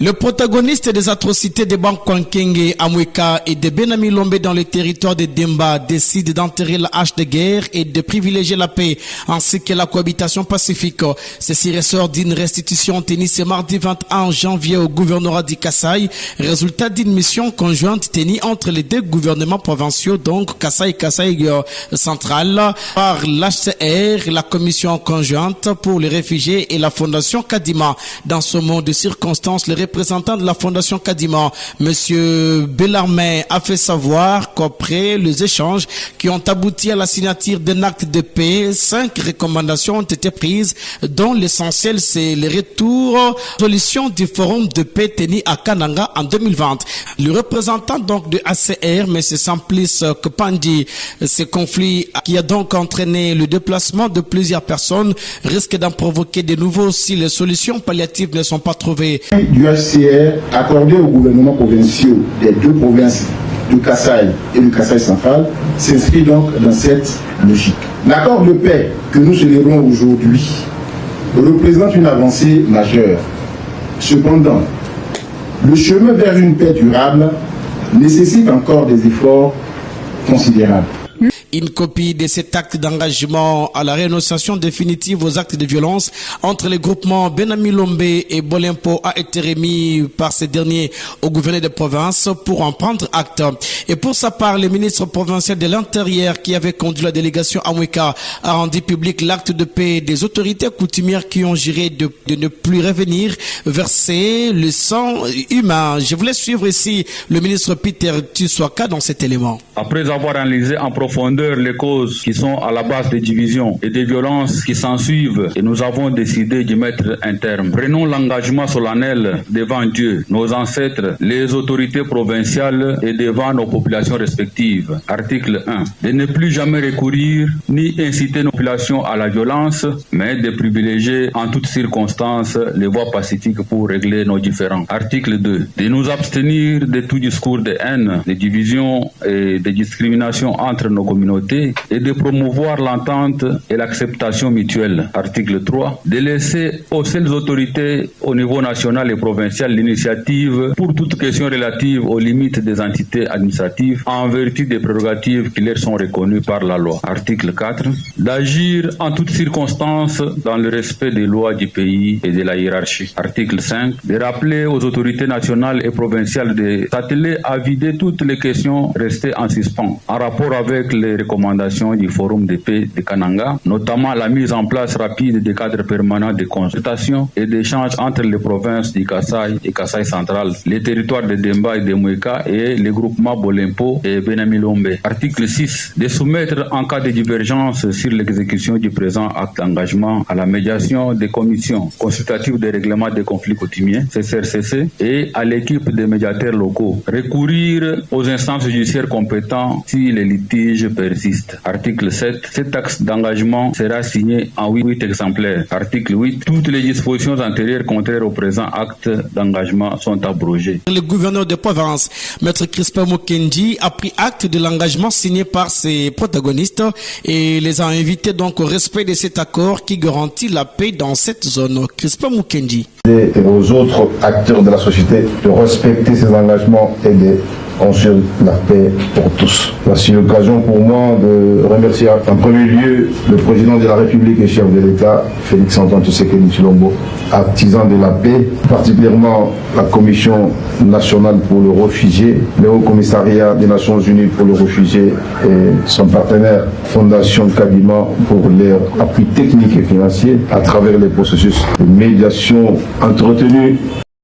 Le protagoniste des atrocités de Bankwankenge, Amweka et de Benami Lombe dans le territoire de Demba décide d'enterrer la hache de guerre et de privilégier la paix ainsi que la cohabitation pacifique. Ceci ressort d'une restitution tenue ce mardi 21 janvier au gouvernorat du Kasaï, résultat d'une mission conjointe tenue entre les deux gouvernements provinciaux, donc Kasaï et Kasaï central, par l'HCR, la commission conjointe pour les réfugiés et la fondation Kadima. Dans ce monde de circonstances, le représentant de la fondation Kadima, Monsieur Bellarmin, a fait savoir qu'après les échanges qui ont abouti à la signature d'un acte de paix, 5 recommandations ont été prises, dont l'essentiel c'est le retour solution du forum de paix tenu à Kananga en 2020. Le représentant donc de ACR, M. Samplis Kpandi, ce conflit qui a donc entraîné le déplacement de plusieurs personnes risque d'en provoquer de nouveau si les solutions palliatives ne sont pas trouvées. Du HCR accordé au gouvernement provinciaux des deux provinces de Kasaï et du Kasaï central s'inscrit donc dans cette logique. L'accord de paix que nous célébrons aujourd'hui représente une avancée majeure. Cependant, le chemin vers une paix durable nécessite encore des efforts considérables. Une copie de cet acte d'engagement à la rénonciation définitive aux actes de violence entre les groupements Benami Lombe et Bolempo a été remis par ces derniers au gouverneur de province pour en prendre acte. Et pour sa part, le ministre provincial de l'Intérieur qui avait conduit la délégation à Mweka a rendu public l'acte de paix des autorités coutumières qui ont juré de ne plus revenir verser le sang humain. Je voulais suivre ici le ministre Peter Tswaka dans cet élément. Après avoir analysé en profondeur les causes qui sont à la base des divisions et des violences qui s'ensuivent, et nous avons décidé d'y mettre un terme. Prenons l'engagement solennel devant Dieu, nos ancêtres, les autorités provinciales et devant nos populations respectives. Article 1. De ne plus jamais recourir ni inciter nos populations à la violence, mais de privilégier en toutes circonstances les voies pacifiques pour régler nos différends. Article 2. De nous abstenir de tout discours de haine, de division et de discrimination entre nos communautés et de promouvoir l'entente et l'acceptation mutuelle. Article 3. De laisser aux seules autorités au niveau national et provincial l'initiative pour toute question relative aux limites des entités administratives en vertu des prérogatives qui leur sont reconnues par la loi. Article 4. D'agir en toutes circonstances dans le respect des lois du pays et de la hiérarchie. Article 5. De rappeler aux autorités nationales et provinciales de s'atteler à vider toutes les questions restées en suspens en rapport avec les recommandations du Forum de paix de Kananga, notamment la mise en place rapide des cadres permanents de consultation et d'échange entre les provinces du Kasaï et Kasaï central, les territoires de Demba et de Mweka et les groupements Bolempo et Benami Lombe. Article 6. De soumettre en cas de divergence sur l'exécution du présent acte d'engagement à la médiation des commissions consultatives des règlements des conflits coutumiers, CCRCC, et à l'équipe des médiateurs locaux. Recourir aux instances judiciaires compétentes si les litiges persistent. Article 7. Cet acte d'engagement sera signé en 8 exemplaires. Article 8. Toutes les dispositions antérieures contraires au présent acte d'engagement sont abrogées. Le gouverneur de province, Maître Crispin Mukendi, a pris acte de l'engagement signé par ses protagonistes et les a invités donc au respect de cet accord qui garantit la paix dans cette zone. Crispin Mukendi. Et aux autres acteurs de la société de respecter ces engagements et de construire la paix pour tous. C'est l'occasion pour moi de remercier en premier lieu le président de la République et chef de l'État, Félix-Antoine Tshisekedi Tshilombo, artisan de la paix, particulièrement la Commission nationale pour le réfugié, le Haut Commissariat des Nations Unies pour le réfugié et son partenaire Fondation Kadima pour leur appui technique et financier à travers les processus de médiation entretenus